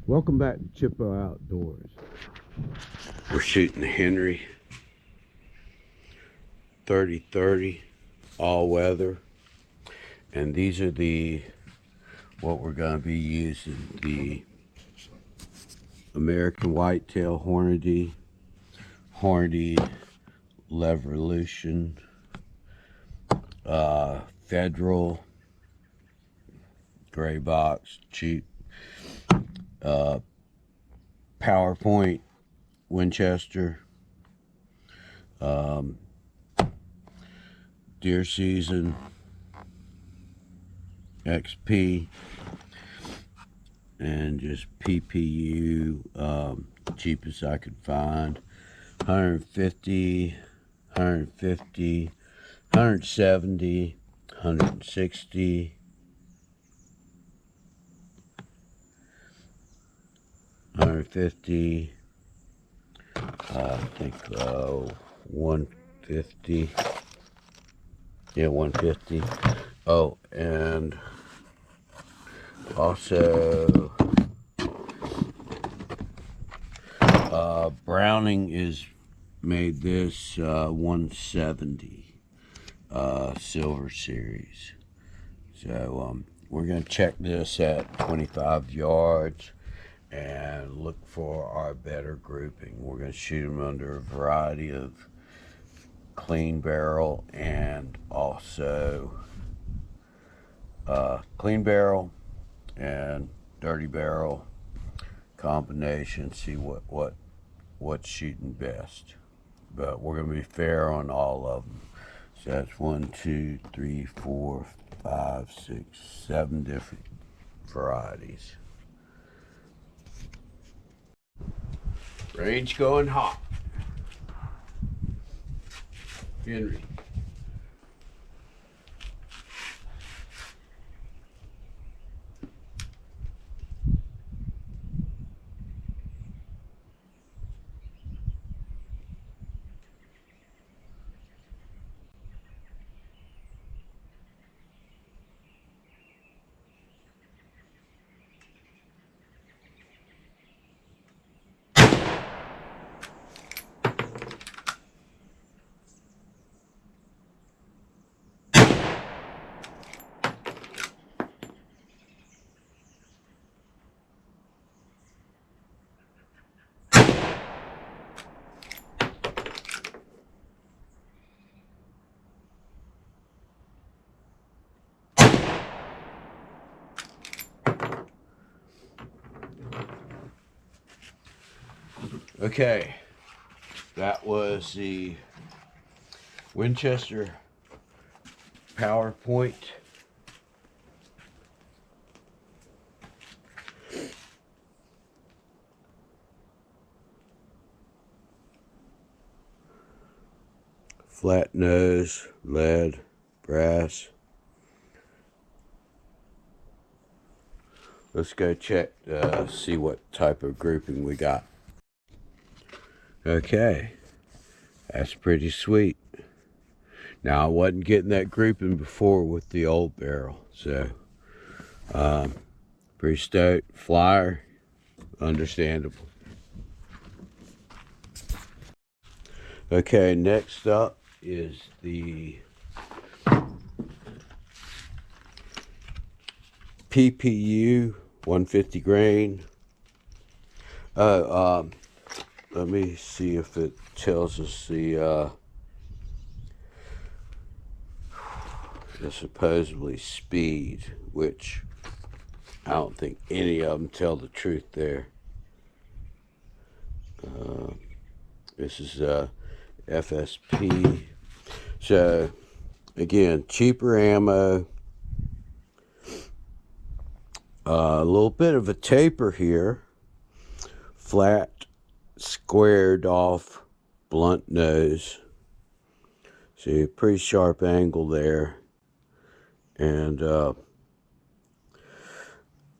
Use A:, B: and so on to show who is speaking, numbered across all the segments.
A: Welcome back to Chippewa Outdoors. We're shooting the Henry 30-30 all weather, and these are what we're going to be using: the American Whitetail Hornady Levolution, Federal gray box, cheap, PowerPoint Winchester, Deer Season XP, and just PPU, cheapest I could find. 150, 150, 170, 160, 150, I think 150. Yeah, 150. Oh, and also Browning is made this 170 Silver Series. So we're going to check this at 25 yards and look for our better grouping. We're going to shoot them under a variety of clean barrel and also clean barrel and dirty barrel combination. See what's shooting best. But we're going to be fair on all of them. So that's 1, 2, 3, 4, 5, 6, 7 different varieties. Range going hot. Henry. Okay, that was the Winchester PowerPoint flat nose, lead, brass. Let's go check, see what type of grouping we got. Okay, that's pretty sweet. Now, I wasn't getting that grouping before with the old barrel, so pretty stoked. Flyer, understandable. Okay, next up is the PPU 150 grain. Let me see if it tells us the supposedly speed, which I don't think any of them tell the truth there. This is FSP. So again, cheaper ammo. A little bit of a taper here. Flat, squared off, blunt nose. See, a pretty sharp angle there. And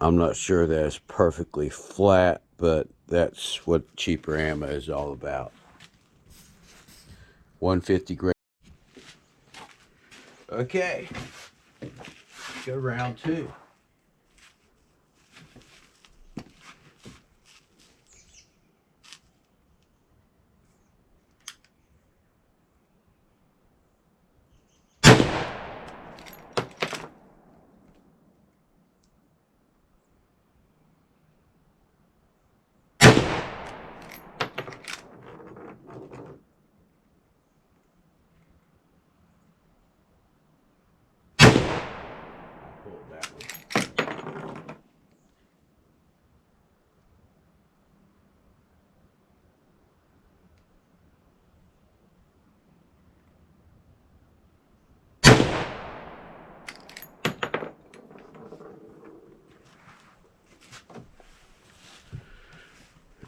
A: I'm not sure that it's perfectly flat, but that's what cheaper ammo is all about. 150 grain. Okay, go round 2.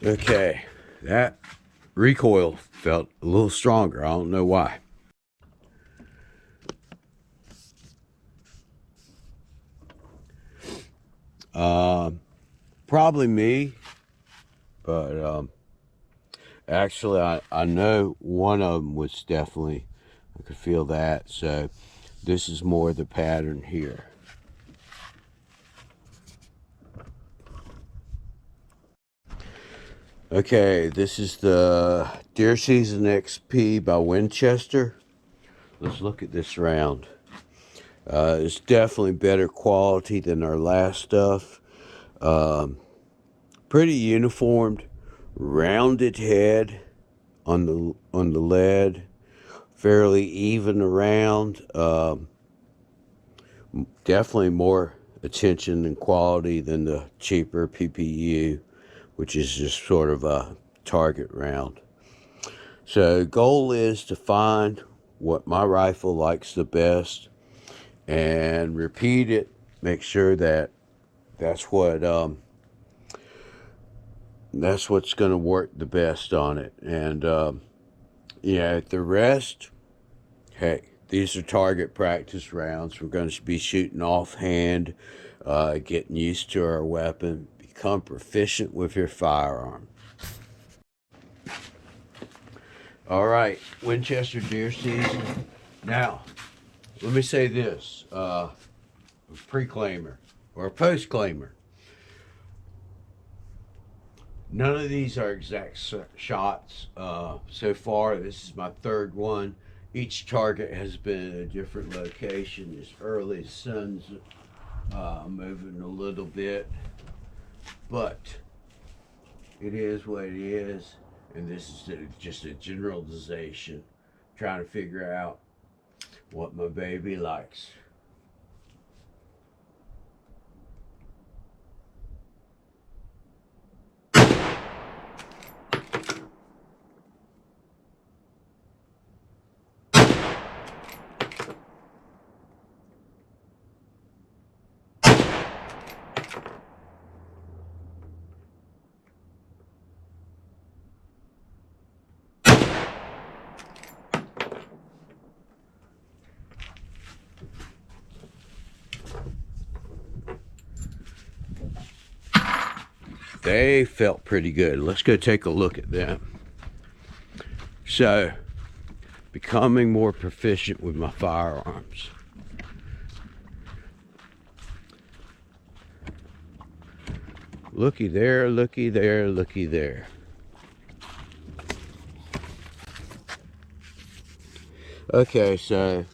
A: Okay, that recoil felt a little stronger. I don't know why. Probably me, but actually I know one of them was definitely, I could feel that. So this is more the pattern here. Okay, this is the Deer Season XP by Winchester. Let's look at this round. It's definitely better quality than our last stuff. Pretty uniformed, rounded head on the lead, fairly even around. Definitely more attention and quality than the cheaper PPU, which is just sort of a target round. So goal is to find what my rifle likes the best and repeat it. Make sure that that's what's going to work the best on it. And yeah, the rest, hey, these are target practice rounds. We're going to be shooting offhand, getting used to our weapon, become proficient with your firearm. All right, Winchester Deer Season. Now, let me say this, a pre-claimer or a post-claimer. None of these are exact shots so far. This is my third one. Each target has been at a different location. This early sun's moving a little bit, but it is what it is. And this is just a generalization, trying to figure out what my baby likes. They felt pretty good. Let's go take a look at them. So, becoming more proficient with my firearms. Looky there, looky there, looky there. Okay, so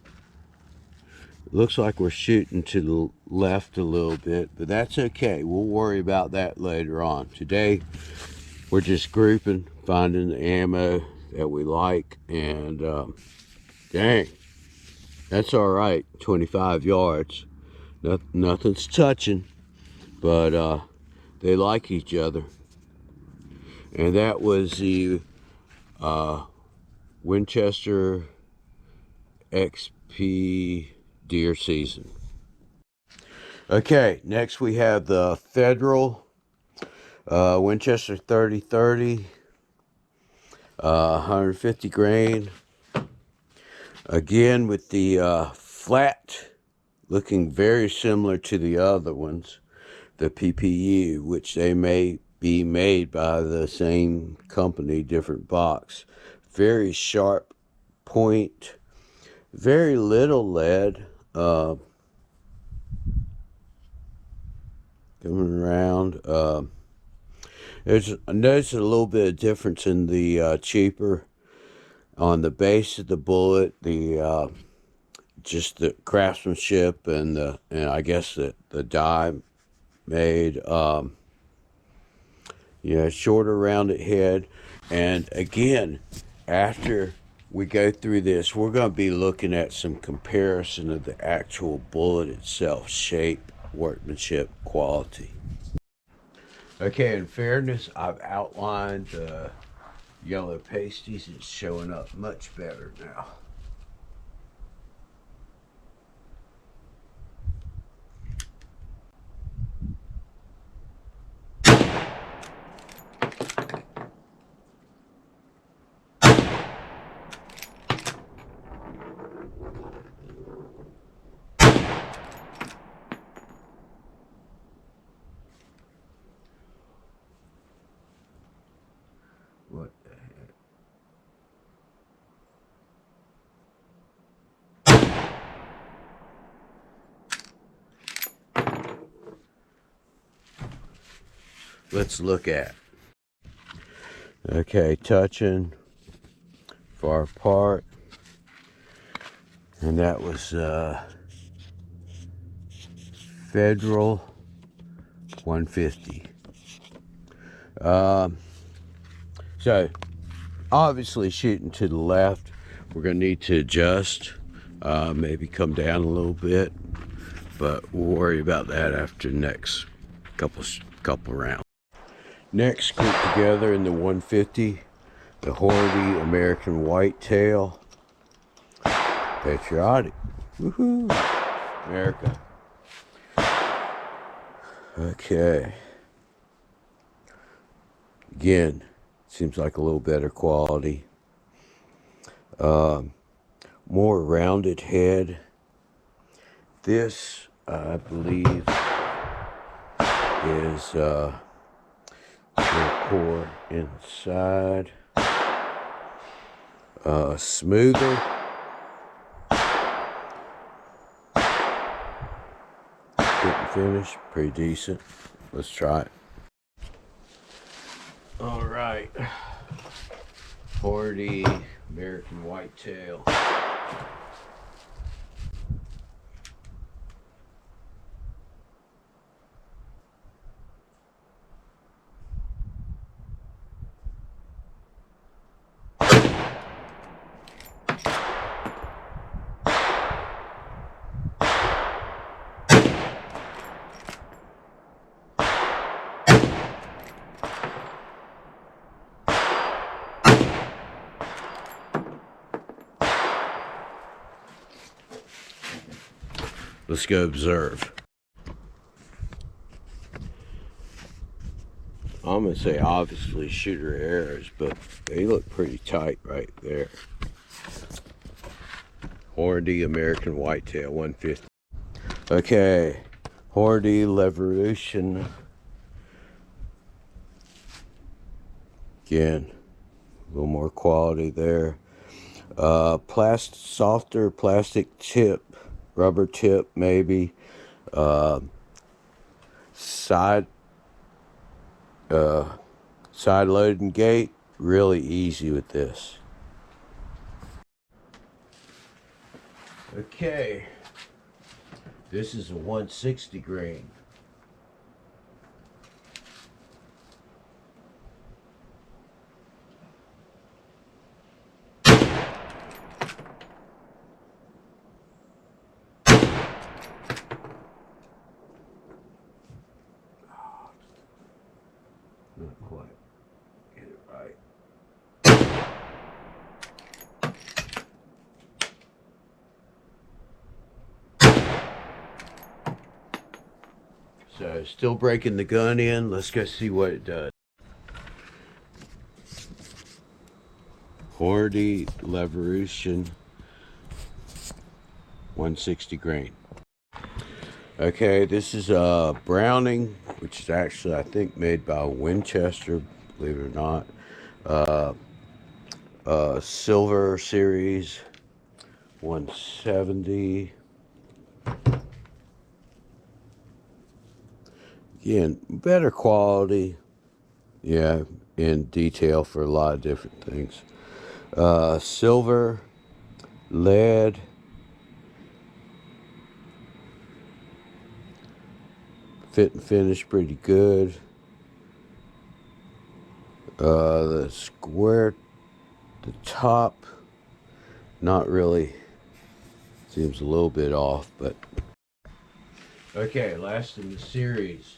A: looks like we're shooting to the left a little bit, but that's okay. We'll worry about that later on. Today, we're just grouping, finding the ammo that we like, and dang, that's all right. 25 yards. Nothing's touching, but they like each other. And that was the Winchester XP Deer Season. Okay, next we have the Federal Winchester 30-30, 150 grain. Again with the flat, looking very similar to the other ones, the PPU, which they may be made by the same company, different box. Very sharp point, very little lead. Coming around. I noticed a little bit of difference in the cheaper on the base of the bullet, the just the craftsmanship and I guess the die made. Shorter rounded head, and again, after we go through this, we're going to be looking at some comparison of the actual bullet itself, shape, workmanship, quality. Okay, in fairness, I've outlined the yellow pasties. It's showing up much better now. let's look at. Okay, touching far apart, and that was Federal 150. So obviously shooting to the left, we're gonna need to adjust, maybe come down a little bit, but we'll worry about that after the next couple rounds. Next, group together in the 150, the Hornady American Whitetail, patriotic, woohoo, America. Okay. Again, seems like a little better quality. More rounded head. This, I believe, is the core inside. Smoother. Fit and finish, pretty decent. Let's try it. All right, Hornady American Whitetail. Let's go observe. I'm gonna say obviously shooter arrows, but they look pretty tight right there. Hornady American Whitetail 150. Okay, Hornady Levolution. Again, a little more quality there. Softer plastic tip, rubber tip maybe. Side loading gate, really easy with this. Okay, this is a 160 grain. Not quite get it right. So still breaking the gun in. Let's go see what it does. Hornady Levolution 160 grain. Okay, this is a Browning, which is actually I think made by Winchester, believe it or not. Silver Series 170. Again, better quality, yeah, in detail for a lot of different things. Silver, lead, fit and finish pretty good. The square, the top, not really, seems a little bit off, but okay, last in the series.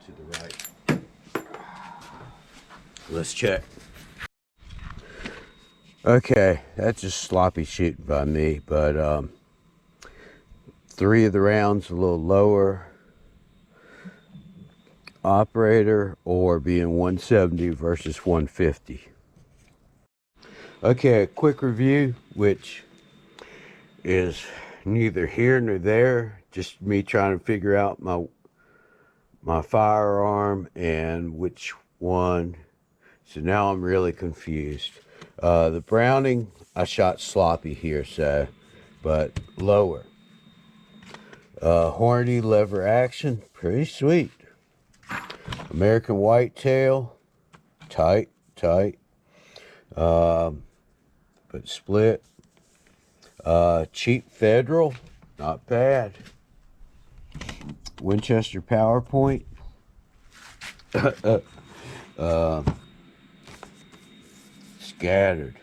A: To the right. Let's check. Okay, that's just sloppy shooting by me, but 3 of the rounds a little lower. Operator or being 170 versus 150. Okay, a quick review, which is neither here nor there. Just me trying to figure out my firearm and which one. So now I'm really confused. The Browning, I shot sloppy here, so, but lower. Hornady lever action, pretty sweet. American Whitetail, tight, but split. Cheap Federal, not bad. Winchester PowerPoint. Scattered.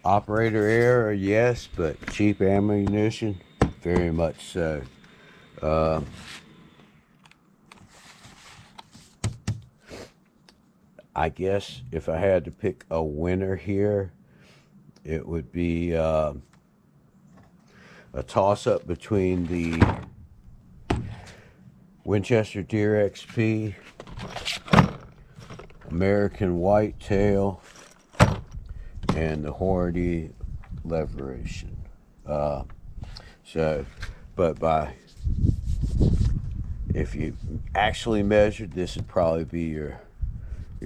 A: Operator error, yes, but cheap ammunition, very much so. I guess if I had to pick a winner here, it would be a toss-up between the Winchester Deer XP, American Whitetail, and the Hornady Leveration. But if you actually measured, this would probably be your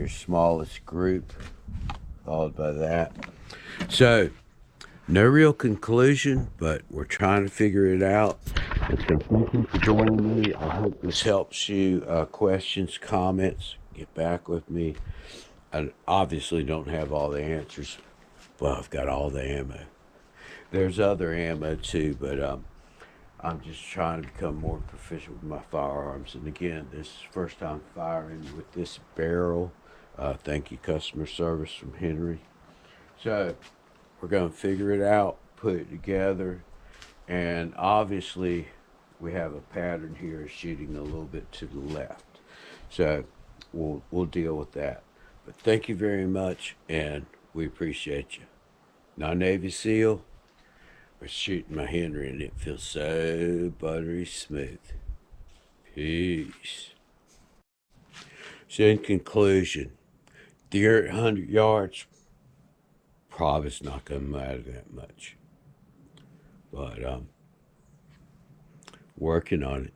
A: smallest group, followed by that. So, no real conclusion, but we're trying to figure it out. So thank you for joining me. I hope this helps you. Questions, comments, get back with me. I obviously don't have all the answers. Well, I've got all the ammo. There's other ammo too, but I'm just trying to become more proficient with my firearms. And again, this is first time firing with this barrel. Thank you, customer service from Henry. So we're going to figure it out, put it together, and obviously we have a pattern here shooting a little bit to the left. So we'll deal with that. But thank you very much, and we appreciate you. Now, Navy SEAL, we're shooting my Henry, and it feels so buttery smooth. Peace. So in conclusion, deer at 100 yards, probably it's not going to matter that much. But working on it.